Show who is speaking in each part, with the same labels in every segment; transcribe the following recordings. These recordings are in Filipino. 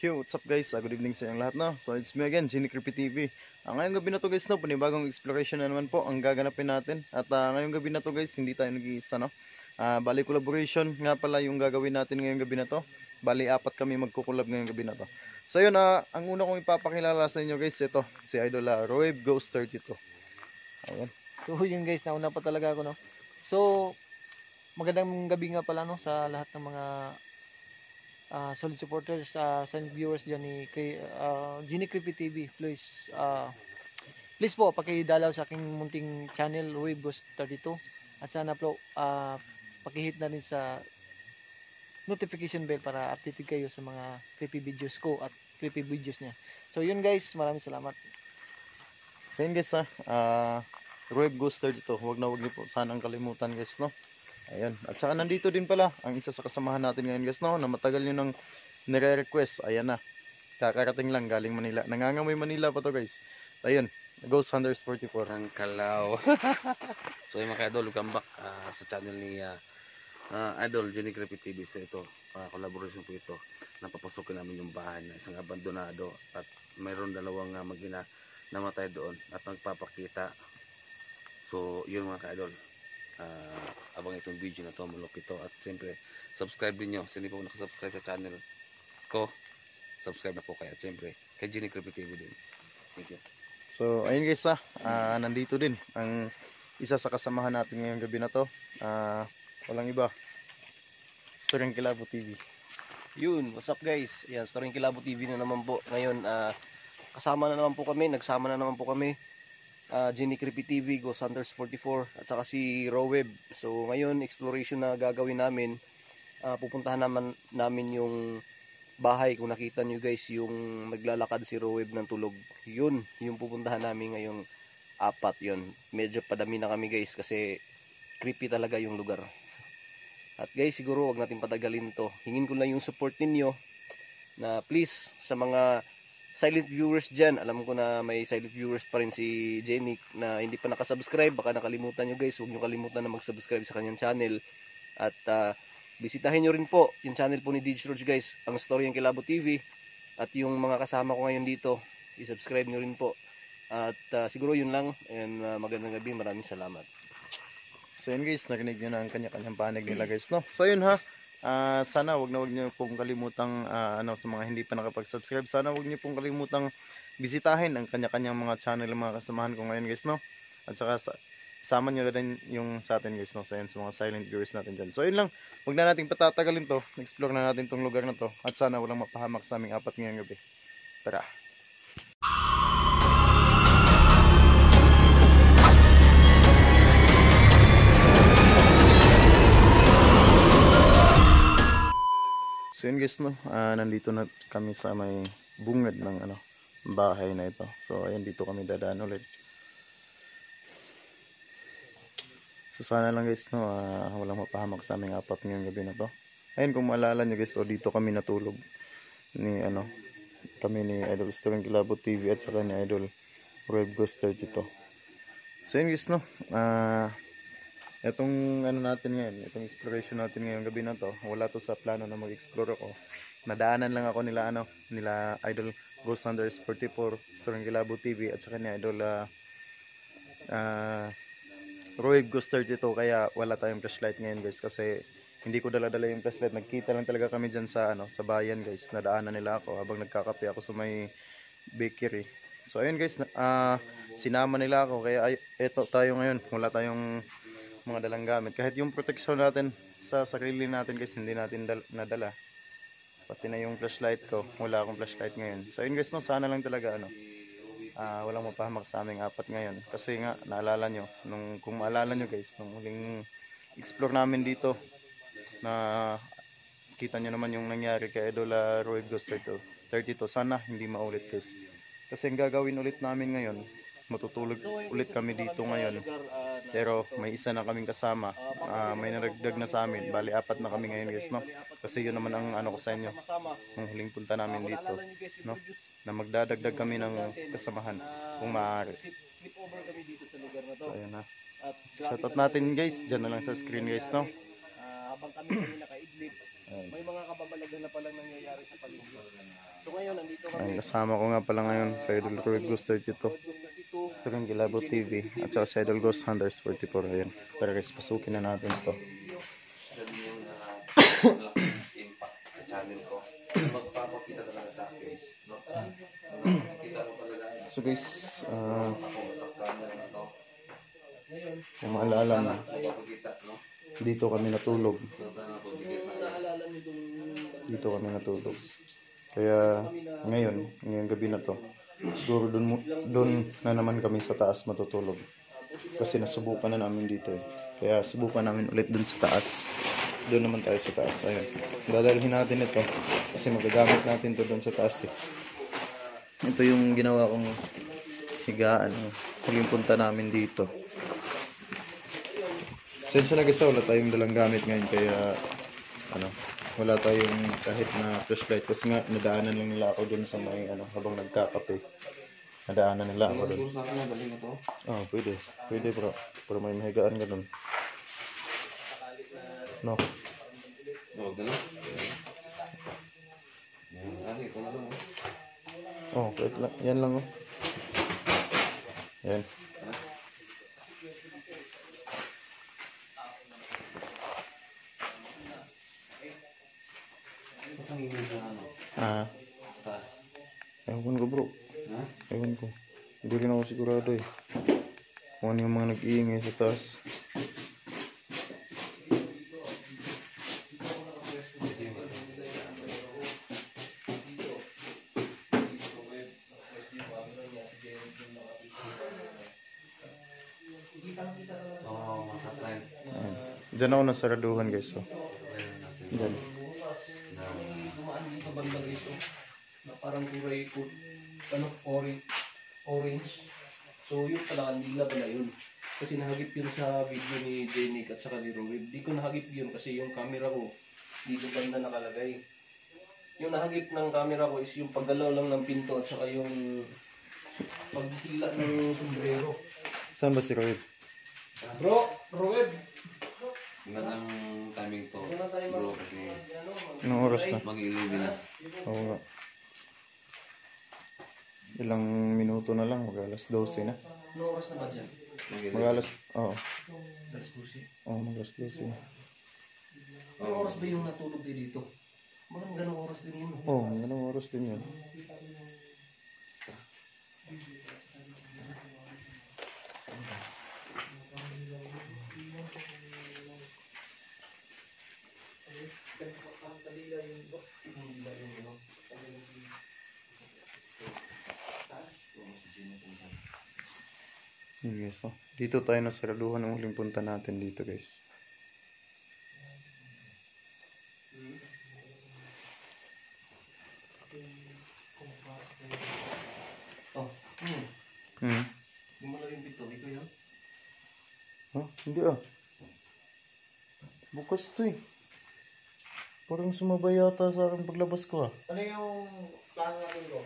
Speaker 1: Yo, what's up guys? Good evening sa inyong lahat, no? So it's me again, Genie Creepy TV. Ngayong gabi na to guys, no? Panibagong exploration na naman po ang gaganapin natin. At ngayong gabi na to guys, hindi tayo nag-iisa, no? Bali collaboration nga pala yung gagawin natin ngayong gabi na to. Bali apat kami magkukulab ngayong gabi na to. So yun, ang una kong ipapakilala sa inyo guys, ito, si Idol Roeb Ghost 32. Ayan.
Speaker 2: So yun guys, nauna pa talaga ako, no? So magandang gabi nga pala, no, sa lahat ng mga solid supporters, silent viewers dyan ni Genie Creepy TV. Please po pakidalaw sa aking munting channel, Roeb Ghost 32, at sana po pakihit na rin sa notification bell para updated kayo sa mga creepy videos ko at creepy videos niya. So yun guys, maraming salamat.
Speaker 1: So yun guys, Roeb Ghost 32, huwag niyo po sanang kalimutan guys, no? Ayan, at saka nandito din pala ang isa sa kasamahan natin ngayon guys, no, na matagal nyo nang nire-request. Ayan na, kakarating lang galing Manila, nangangamoy Manila pa to guys. Ayun, Ghost Hunters 44
Speaker 3: ang kalaw. So yung mga idol, welcome back sa channel ni Idol Genie Creepy TV. So ito, collaboration po ito. Napapasukin namin yung bahay na isang abandonado at mayroon dalawang mag-ina namatay doon at nagpapakita. So yun mga ka-idol, abang itong video na to, malok ito. At siyempre subscribe din nyo, sino po nakasubscribe sa channel ko, subscribe na po kayo. At siyempre kay Genie Creepy TV din. Thank you.
Speaker 1: So ayun guys, nandito din ang isa sa kasamahan natin ngayong gabi na to. Walang iba, Storyng Kilabo TV.
Speaker 2: Yun, what's up guys? Yan, Storyng Kilabo TV na naman po. Ngayon, kasama na naman po kami, nagsama na naman po kami. Genie Creepy TV, Ghost Hunters 44, at saka si Roeb. So ngayon, exploration na gagawin namin. Pupuntahan namin yung bahay. Kung nakita nyo guys, yung naglalakad si Roeb ng tulog, yun yung pupuntahan namin ngayong apat. Yun, medyo padami na kami guys kasi creepy talaga yung lugar. At guys, siguro wag natin patagalin to. Hingin ko lang yung support ninyo na please, sa mga silent viewers dyan, alam ko na may silent viewers pa rin si Jenny na hindi pa nakasubscribe. Baka nakalimutan nyo guys, huwag nyo kalimutan na mag-subscribe sa kanyang channel. At bisitahin nyo rin po yung channel po ni DJ Roach guys, ang Storyng Kilabo TV. At yung mga kasama ko ngayon dito, i-subscribe nyo rin po. At siguro yun lang. And magandang gabi, maraming salamat.
Speaker 1: So yun guys, narinig nyo na ang kanya-kanyang panig nila guys, no? So yun sana wag nyo pong kalimutang sa mga hindi pa nakapag-subscribe, sana wag nyo pong kalimutang bisitahin ang kanya-kanyang mga channel ng mga kasamahan ko ngayon guys, no? At saka sama nyo na rin yung sa atin guys, no? Sa mga silent viewers natin dyan. So yun lang, wag na nating patatagalin to, explore na natin tong lugar na to, at sana walang mapahamak sa aming apat ngayong gabi. Tara! So yun guys, no, nandito na kami sa may bungad ng bahay na ito. So ayun, dito kami dadaan ulit. So sana lang guys, no, walang mapahamak sa aming apat ngayong gabi na to. Ayun, kung maalala nyo guys, dito kami natulog ni kami ni Idol Storyng Kilabo TV at saka ni Idol Roeb Ghost 32. So yun guys, no, itong natin ngayon, itong exploration natin ngayong gabi na to, wala to sa plano na mag-explore ako. Nadaanan lang ako nila Idol Ghost Hunters 44, Storyng Kilabo TV at saka ni Idol Roeb Ghost 32, kaya wala tayong flashlight ngayon guys kasi hindi ko dala-dala yung flashlight. Nagkita lang talaga kami dyan sa bayan guys. Nadaanan nila ako habang nagkakape ako sa may bakery. So ayun guys, sinama nila ako kaya eto tayo ngayon, wala tayong mga dalang gamit. Kahit yung protection natin sa sarili natin guys, hindi natin nadala. Pati na yung flashlight ko, wala akong flashlight ngayon. So yun guys, no, sana lang talaga walang mapahamak sa aming apat ngayon. Kasi nga, naalala nyo, kung maalala nyo guys, nung huling explore namin dito, na kita nyo naman yung nangyari kay Idol Roeb Ghost 32. Sana hindi maulit guys. Kasi ang gagawin ulit namin ngayon, matutulog ulit kami dito ngayon, pero may isa na kaming kasama, may naragdag na sa amin, bali apat na kami ngayon guys, no? Kasi yun naman ang ko sa inyo nung huling punta namin dito, no, na magdadagdag kami ng kasamahan kung maaari. So ayun na, shoutout natin guys, dyan na lang sa screen guys, no?
Speaker 2: May mga kababalagan na palang nangyayari sa paligid. So ngayon, nandito kami.
Speaker 1: Ang kasama ko nga pala ngayon sa Idol Roy Ghost 32. Storing Kilabot TV at saka sa Idol Ghost Hunters 44. Ayan. Tara guys, pasukin na natin ito.
Speaker 3: Sabi yung malaking impact sa channel ko. Magpapakita talaga sa akin. No? Kita ko talaga.
Speaker 1: So guys,
Speaker 3: Ako sa camera na to.
Speaker 1: kung maalala mo,
Speaker 3: Magpapakita, no?
Speaker 1: dito kami natulog.
Speaker 3: Sana po bigyan na.
Speaker 2: Naalala niyo dun.
Speaker 1: Dito kami natulog. Kaya ngayong gabi na to, siguro dun na naman kami sa taas matutulog. Kasi nasubukan na namin dito eh. Kaya subukan namin ulit dun sa taas. Doon naman tayo sa taas. Ayun. Dadalhin natin ito. Kasi magagamit natin to dun sa taas eh. Ito yung ginawa kong higaan. Huling punta namin dito. Sensya na guys, wala tayong dalang gamit ngayon. Kaya wala tayong kahit na flashlight. Kasi nga nadaanan lang nila ako dun sa may habang nagkakape. Nadaanan nila ako dun.
Speaker 3: Sa akin na galing ito.
Speaker 1: Pwede. Pwede bro. Pero may mahigaan ka dun. No.
Speaker 3: Huwag na lang. Kasi ito na lang.
Speaker 1: Wait lang. Yan lang Yan.
Speaker 3: Taas.
Speaker 1: Ewan ko bro.
Speaker 3: Ha?
Speaker 1: Ewan ko. Hindi rin ako sigurado eh. Kung ano yung mga nag-iingay sa taas.
Speaker 3: Oo, makatay.
Speaker 1: Diyan ako nasaraduhan guys. Diyan.
Speaker 2: Dumaan dito banda guys, na parang kulay orange. So yun pala, kandila pala yun. Kasi nahagip yun sa video ni Jenik at saka ni Roy. Di ko nahagip yun kasi yung camera ko dito banda nakalagay. Yung nahagip ng camera ko is yung paggalaw lang ng pinto at saka yung paghila ng sombrero.
Speaker 1: Saan ba si Roy?
Speaker 2: Bro, Roy!
Speaker 3: Magandang timing to. Bro, kasi
Speaker 1: Anong oras na?
Speaker 3: mag-11 na.
Speaker 1: Oo nga. Ilang minuto na lang. Mag-alas 12 na.
Speaker 2: Anong oras na ba dyan?
Speaker 1: Mag-alas...
Speaker 2: Alas 12.
Speaker 1: Mag-alas 12 na.
Speaker 2: Anong oras ba yung natulog tayo dito? Mga ganong oras din yun.
Speaker 1: Ganong oras din yun. Yun guys, dito tayo nasaraduhan ng huling punta natin dito guys.
Speaker 2: Yung mga rin pito, ito yun?
Speaker 1: Hindi bukas to eh. Parang sumabay yata sa akin paglabas ko
Speaker 2: Ano yung plano natin ko?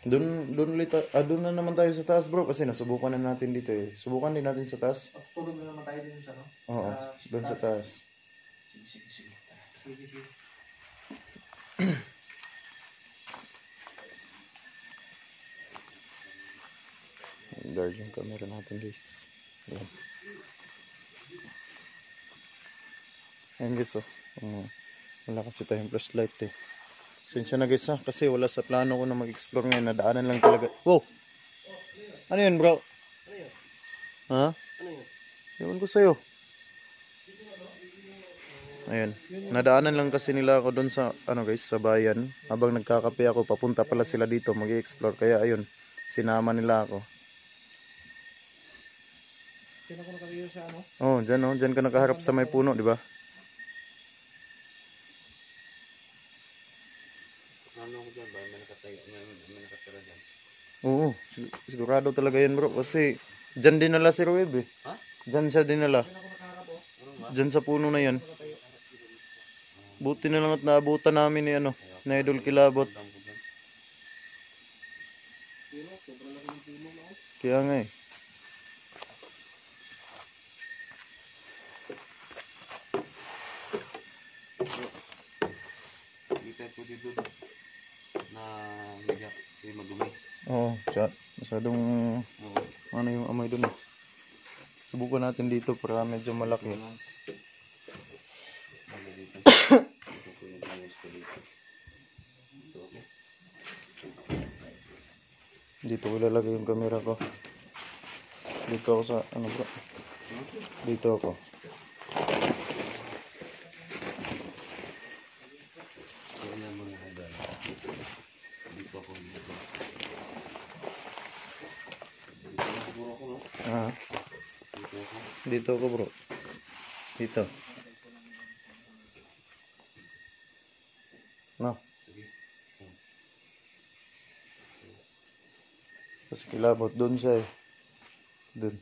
Speaker 1: Doon na naman tayo sa taas bro kasi nasubukan na natin dito eh. Subukan din natin sa taas.
Speaker 2: Tulog na naman tayo din sa
Speaker 1: Oo, doon sa taas.
Speaker 2: Sige. Sige.
Speaker 1: Guard yung camera natin guys. Ayan. Ayan guys wala kasi tayong flashlight eh. Sensya na guys kasi wala sa plano ko na mag-explore ngayon. Nadaanan lang talaga. Wow! Ano yun bro?
Speaker 2: Ano yun?
Speaker 1: Ha?
Speaker 2: Ano yun?
Speaker 1: Ewan ko sa'yo. Ayun. Nadaanan lang kasi nila ako doon sa guys, sa bayan. Habang nagkakape ako, papunta pala sila dito mag-explore. Kaya ayun, sinama nila ako.
Speaker 2: Diyan ako nakaliyo sa ano?
Speaker 1: Diyan ka nakaharap sa may puno, di ba?
Speaker 3: Ano ko dyan ba? May nakatira dyan.
Speaker 1: Oo, sigurado talaga yan bro. Kasi dyan dinala si Rueb eh.
Speaker 3: Ha?
Speaker 1: Dyan siya dinala.
Speaker 2: Diyan ako nakaharap
Speaker 1: Dyan sa puno na yan. Buti na lang at naabutan namin ni na Idol Kilabot. Kaya nga eh.
Speaker 3: tayo pwede doon na higa kasi madumi.
Speaker 1: Oo, masyadong
Speaker 3: Oo.
Speaker 1: ano yung amoy dun. Subukan natin dito para medyo malaki.
Speaker 3: Ito po yung ayos ko dito. Ito.
Speaker 1: Dito ko ilalagay yung camera ko. Dito ako sa ano bro. Dito ako.
Speaker 3: So, yan mga idol. Dito ako dito. Dito na siguro ako, no?
Speaker 1: Ah,
Speaker 3: Dito ako.
Speaker 1: dito ako bro. Dito. No.
Speaker 3: Sige.
Speaker 1: Tapos kilabot doon siya eh. Doon.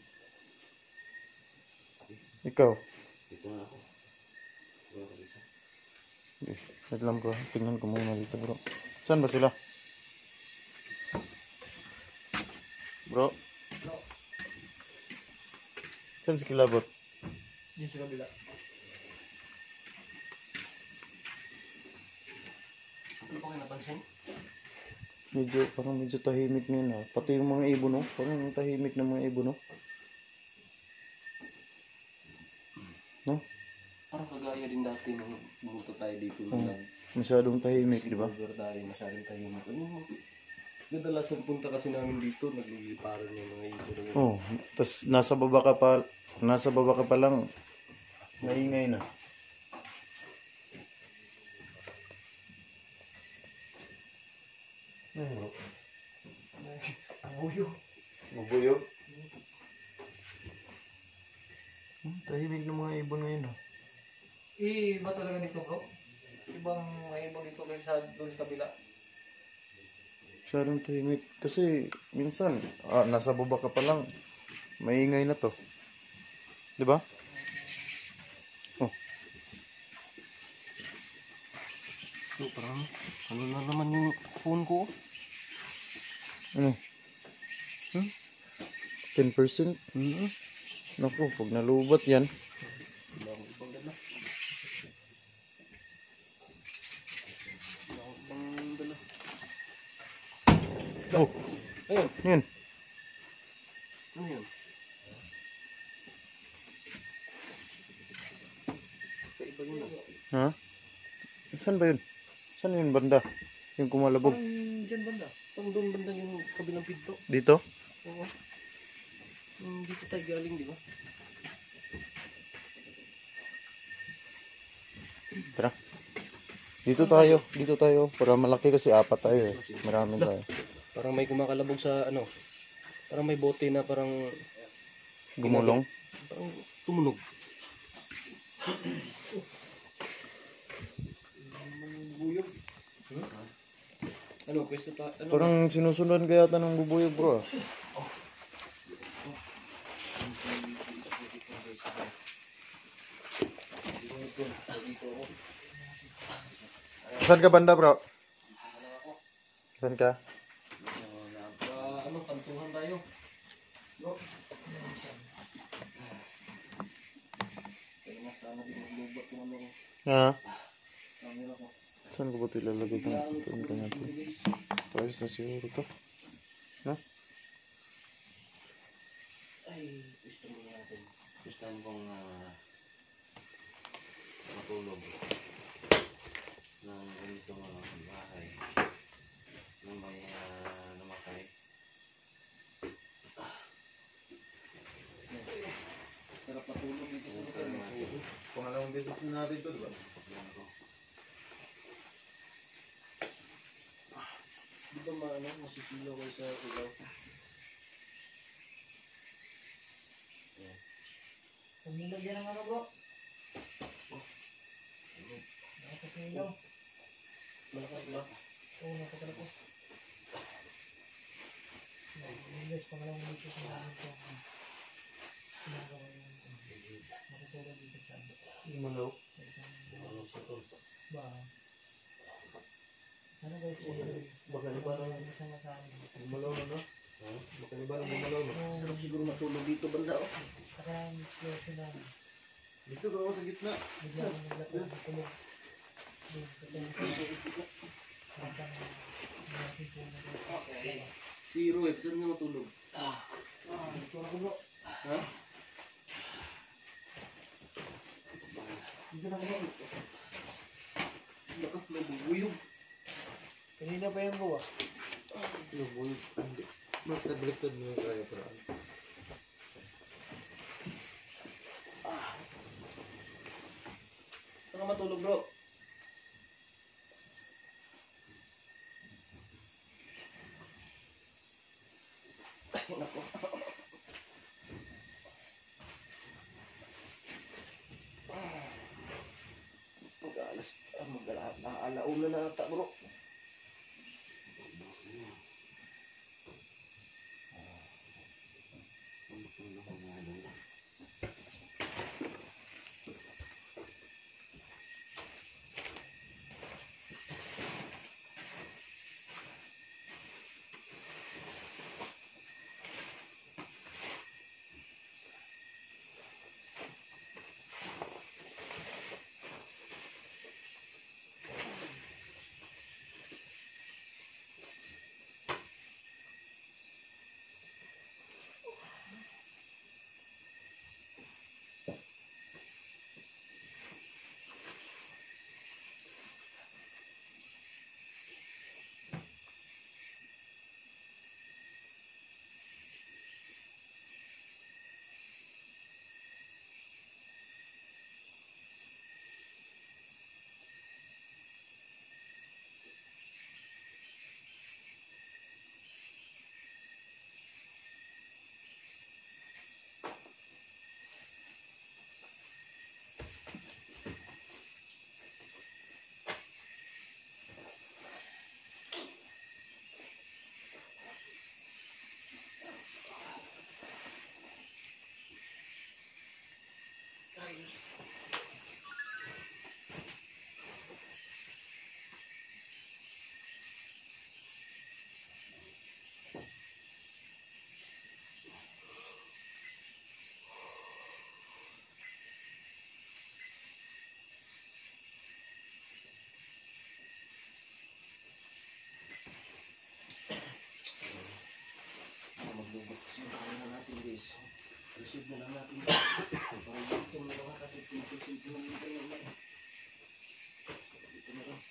Speaker 1: Ikaw.
Speaker 3: Dito na ako. Dito ako dito.
Speaker 1: Wait lang bro. Tingnan ko muna dito bro. Saan ba sila? Bro. Saan si kilabot?
Speaker 2: Diyan sa kabila. Ano pa kayo napansin?
Speaker 1: Parang medyo tahimik ngayon ah. Pati yung mga ibon no. Parang yung tahimik ng mga ibon no. No?
Speaker 2: Parang kagaya din dati nung bumunta tayo dito.
Speaker 1: Masyadong tahimik, di ba?
Speaker 2: Tayo, masyadong tahimik. Kadalasan punta kasi namin dito, nagliliparan yung mga ibon.
Speaker 1: Oh, tas nasa baba ka pa lang. Maingay na. Ay, bro.
Speaker 2: Buyo.
Speaker 1: Mabuyog. Tahimik ng mga ibon ngayon ah.
Speaker 2: Iba talaga dito bro? Ibang may ibon dito kaysa doon sa kabila.
Speaker 1: Masyadong tahimik. Kasi minsan, nasa baba ka pa lang. Maingay na to. Di ba? Oh.
Speaker 2: So, parang ano na naman yung phone ko?
Speaker 1: Ano? 10%? Naku, pag nalubat yan.
Speaker 2: Ibang dala. Ibang dala.
Speaker 1: Oh,
Speaker 2: Ayun.
Speaker 1: yun.
Speaker 2: Ano yun? Kaiba yun ah.
Speaker 1: Ha? Saan ba yun? Saan yun banda? Yung kumalabog?
Speaker 2: Parang dyan banda. Parang doon banda yung kabilang pinto.
Speaker 1: Dito?
Speaker 2: Oo. Dito tayo galing, di ba?
Speaker 1: Tara. Dito tayo. Para malaki kasi apat tayo eh. Marami tayo.
Speaker 2: Parang may kumakalabog sa ano. Parang may bote na parang
Speaker 1: Gumulong?
Speaker 2: parang tumunog. Buyog. Ano, pwesto ta? Ano?
Speaker 1: Parang sinusundan kaya yata ng bubuyog bro. Saan ka banda bro? Saan ka?
Speaker 2: Ano, kantuhan tayo. Bro. Kaya sana din maglubat kung ano.
Speaker 1: Ha?
Speaker 2: Camera ko.
Speaker 1: Saan ko ba ito ilalagay ko natin? Pwes na siguro to. No?
Speaker 2: Ay, gusto mo natin.
Speaker 3: Gusto kong matulog ng ganito bahay na may namatay.
Speaker 2: Sarap matulog dito sa lugar na.
Speaker 1: Pangalawang beses na natin ito, diba?
Speaker 2: Di ba masisilaw kayo sa ilaw?
Speaker 4: Pumilog yan ang ano bro. Nakapasilaw.
Speaker 2: Malakas ba?
Speaker 4: Oo, nakapasala ko. English, pangalawang dito sa namin ko. Ginagawa yung matutulog dito sa
Speaker 2: Malaw?
Speaker 3: Ano sa to?
Speaker 4: ba. Ano guys,
Speaker 2: Baka iba lang.
Speaker 4: masama sa amin.
Speaker 2: Malaw na no? Baka iba lang malaw no?
Speaker 4: Oo.
Speaker 2: Sarap siguro matulog dito banda oh.
Speaker 4: Saka yung situation namin.
Speaker 2: Dito ka sa gitna.
Speaker 4: Bigla akong naglakad ng tulog. Doon, sa tayo.
Speaker 2: Okay. Si Roeb, saan nga matulog?
Speaker 4: Ito na ko bro.
Speaker 2: Ha?
Speaker 4: Dito na ko bro.
Speaker 2: Lakas na bubuyog.
Speaker 4: Kanina pa yan bro ah.
Speaker 3: Baliktad mo yung kaya pero
Speaker 2: Saan ka matulog bro? Ay, nako. Mag-alauna na ata bro. Receive na lang natin. Para dito na lang natin. Dito na lang. Dito na lang.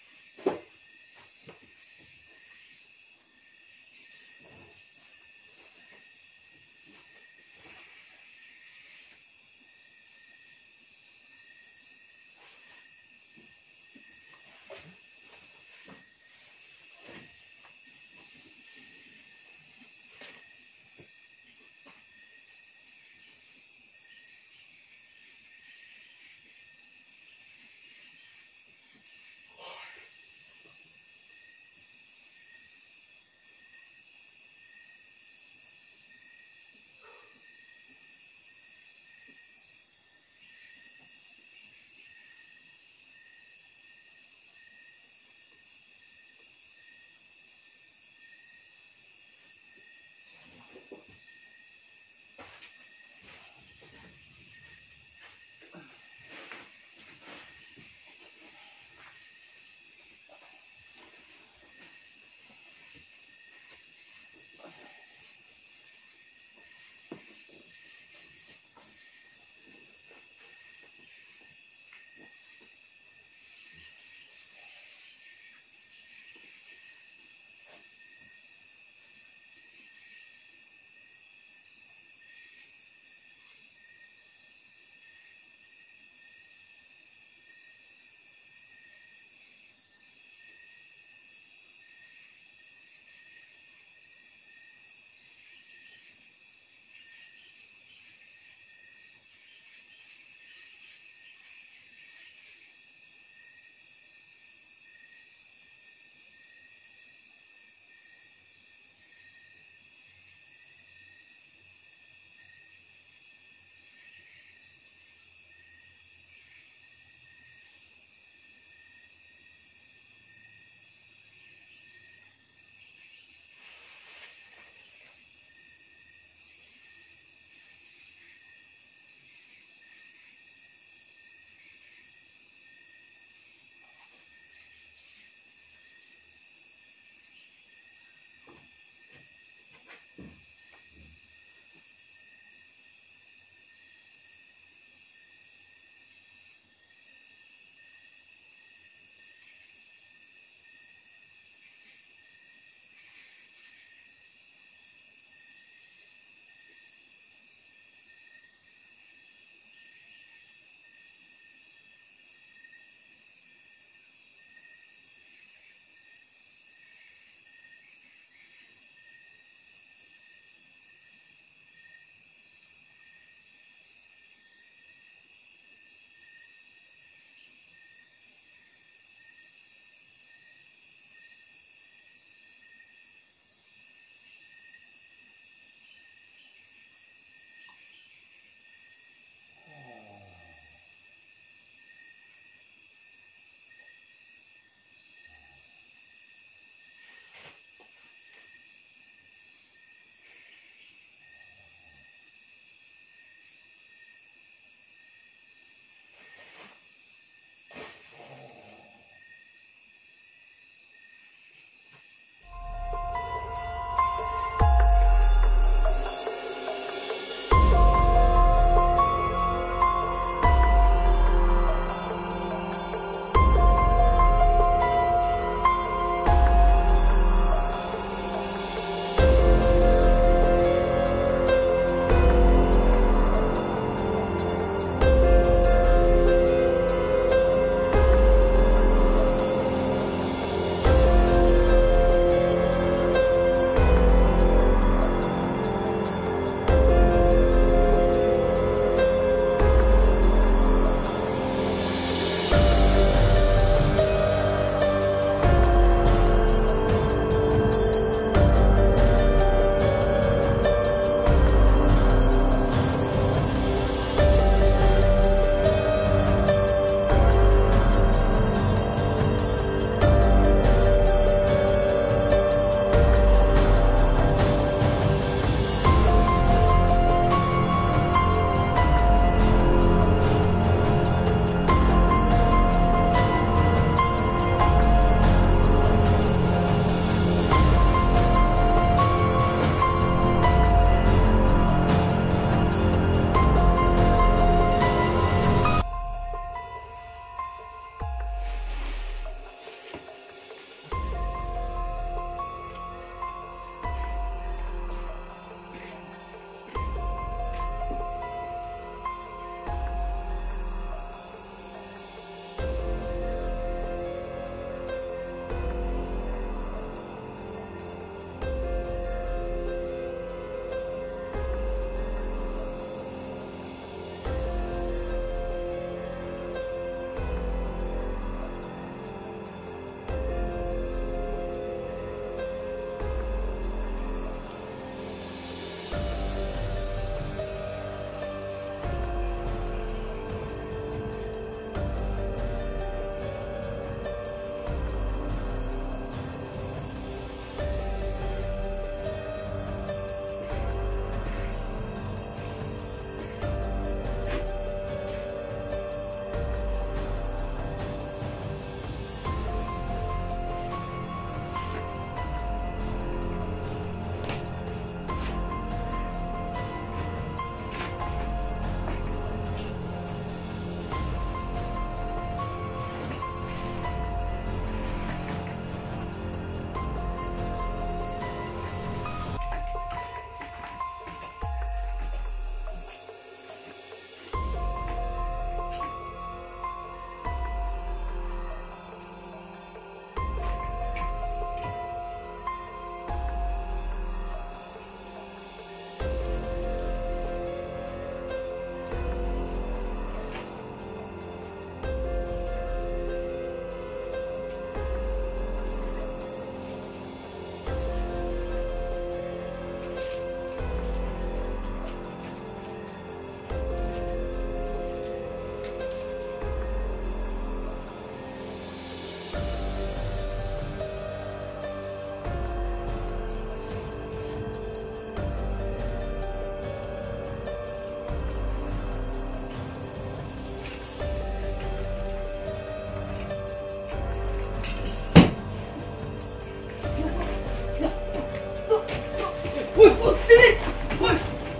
Speaker 2: Uy! Uy! Dili! Uy!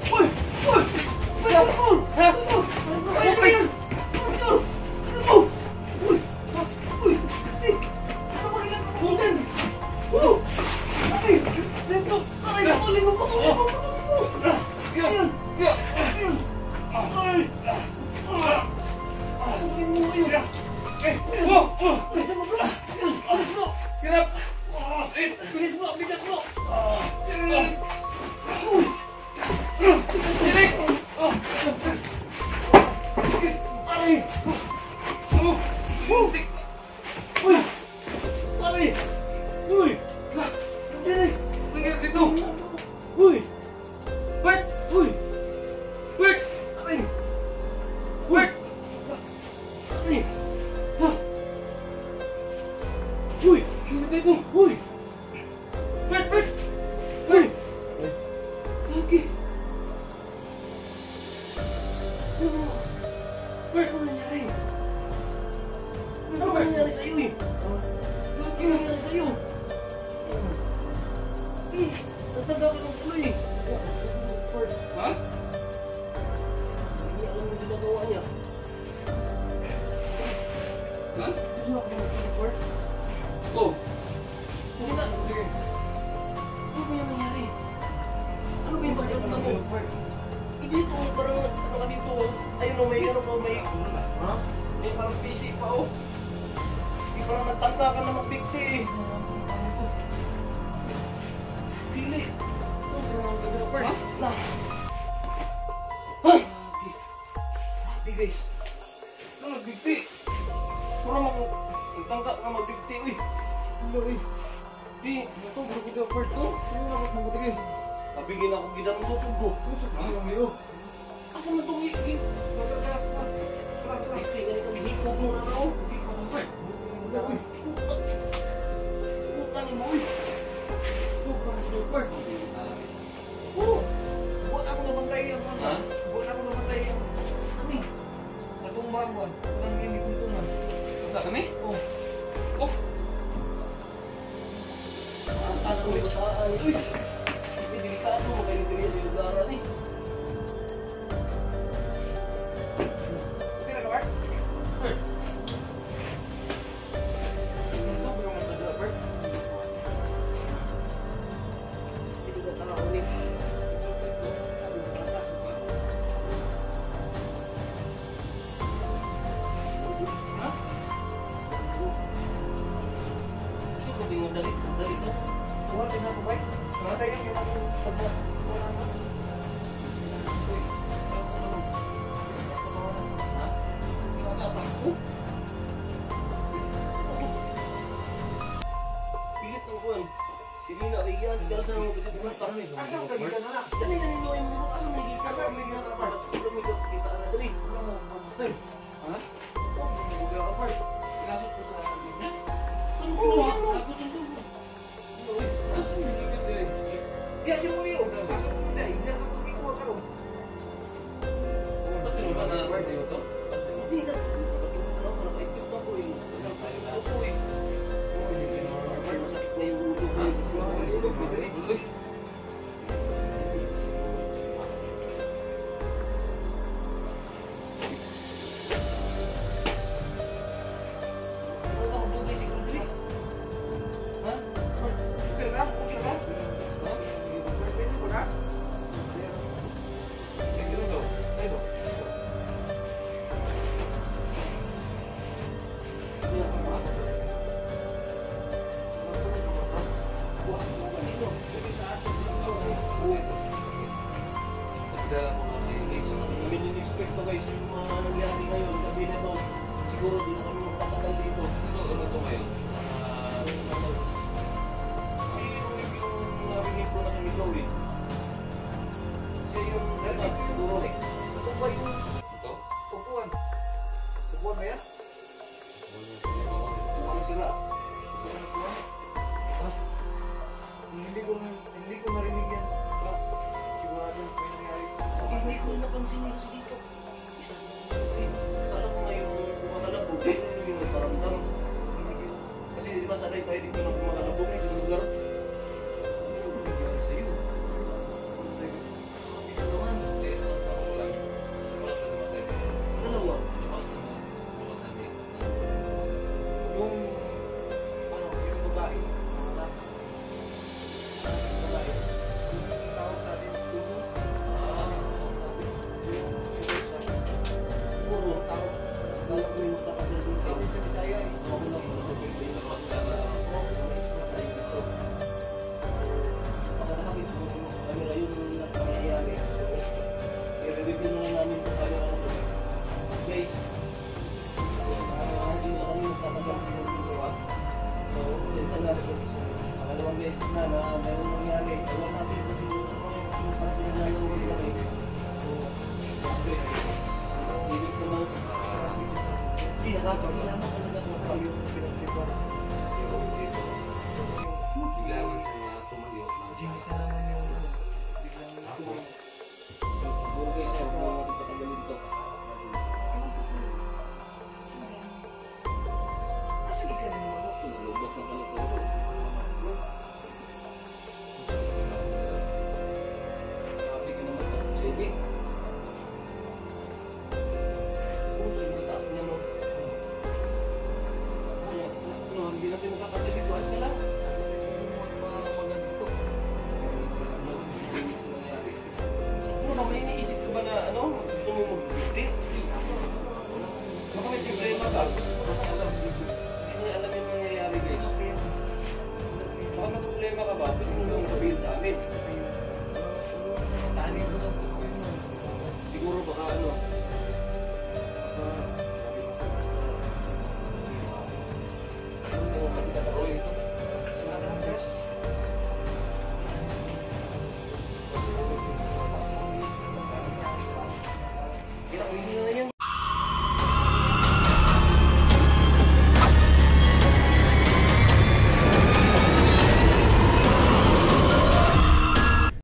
Speaker 2: Uy! Uy! Ha? Ano ba yan? Ano? Ano mo? Uy! Uy! Ano ba ilang kaputan? Uy! Ay! Lento! Aray! Limo pa ko! Ayan! Ayan! Ay! Ayan mo kayo! Bilis mo bro! Bilis mo!
Speaker 3: Hirap!
Speaker 2: Bilis mo! Bigat mo! Aray! Uy! Aray! Uy! Aray!
Speaker 3: Nangyari dito!
Speaker 2: Uy! Bert! Uy! Bert! Aray! Bert! Aray! Ha! Uy! Hindi mo! Uy! Bert! Bert! Uy! Okay. Bert, ano nangyari? Ano ba nangyari sa'yo eh? Ano nangyari sa'yo? Eh, nagtanda ka ng tuloy eh.
Speaker 3: Ha?
Speaker 2: Hindi alam yung ginagawa niya.
Speaker 3: Ha?
Speaker 2: Hindi ako mag-support.
Speaker 3: Oh!
Speaker 2: Hindi na. Ano ba yung nangyari? Ano ba yung pagkakita mo? Hindi ito, parang ano ka dito. Ayun o, may ano pa, may... Ha? May parang busy pa o. Hindi parang nagtangka ka na magbigti eh. Pili. Ha? Na. Ha? Happy guys.
Speaker 3: Ano nagbigti?
Speaker 2: Parang nagtangka ka magbigti eh. Hello eh. Di, ito, grupo di apart to. Sino na ba't mabutigay? Kabigin ako gidang tutubo bro. Kusok na yung iyo. Asa mo itong ikin? Isti nga itong hipog mo na na o. Hipog mo ba? Puta ni mo eh. Parang sa apart. Oo. Buwan ako nabantay yung mga. Buwan ako nabantay yung. Ano eh? Katong bagwan. Parang hindi kuntungan.
Speaker 3: Sa kami?
Speaker 2: Oh.
Speaker 3: Oh!
Speaker 2: Ang tanong mo bataan. Uy! Hindi delikado mo kayo diri sa lugaran eh. Okay na ka, Bart? Bart? Ito ba yung nagdala, Bart? Hindi ka tao ni. Ha? Sino ko tingin dali to? Buhat din ako, Bart. Matay ka kita kung pagbuhat. Wala na. Uy, ako naman. Ha? Matatakbo? Pilit ng kuwan. Sige na, kaiyan. Dahil sa mga pagkatuhan. Asang ka kita na? Ganyan nyo yung mga asang nagigit ka sa amin nga kapar. Lumikot kita na dali.
Speaker 3: Ha?
Speaker 2: Buga kapar. Pinasok ko sa akin. Saan mo? Ako dun dun.
Speaker 3: Nasaan nagigit eh?
Speaker 2: Kaya si Muli, pasok mo na. Hindi na ako ikuha ka ron.
Speaker 3: Kasi wala na birthday ito?
Speaker 2: Hindi na. Nakaitik ako eh. Kasang tayo na ako eh. Masakit na yung ulo ko.
Speaker 3: Uy!
Speaker 2: Ano ka magdugay si Kundri? Ha? Okay ka? Okay ka? Pwede ko na?
Speaker 3: Pagdala ko na may case.
Speaker 2: Mini-expect to guys yung mga nangyari ngayon. Sabi na to, siguro di na kami magtatagal dito.
Speaker 3: Ano to ngayon?
Speaker 2: Yung narinig ko na sa Mikaw eh. Siya yung siguro. Ito ba yung
Speaker 3: Ito?
Speaker 2: upuan? Upuan ba yan? Upuan sila. Upuan na upuan? Ha? Hindi ko narinig yan. Ha? Sigurado may nangyari. Hindi ko napansin nila sa dito. Isa ko alam ko ngayon kumakalabog. Ano yung nagparamdam? Kasi di ba sanay tayo dito na kumakalabog sa lugar? Ano nangyari sa'yo? na. Pangalawang beses na meron nangyari. Alam natin kung sino para pinaglalawag kami. So, siyempre, hindi naman, hindi nakakakilala talaga sa kayo pinagtipan.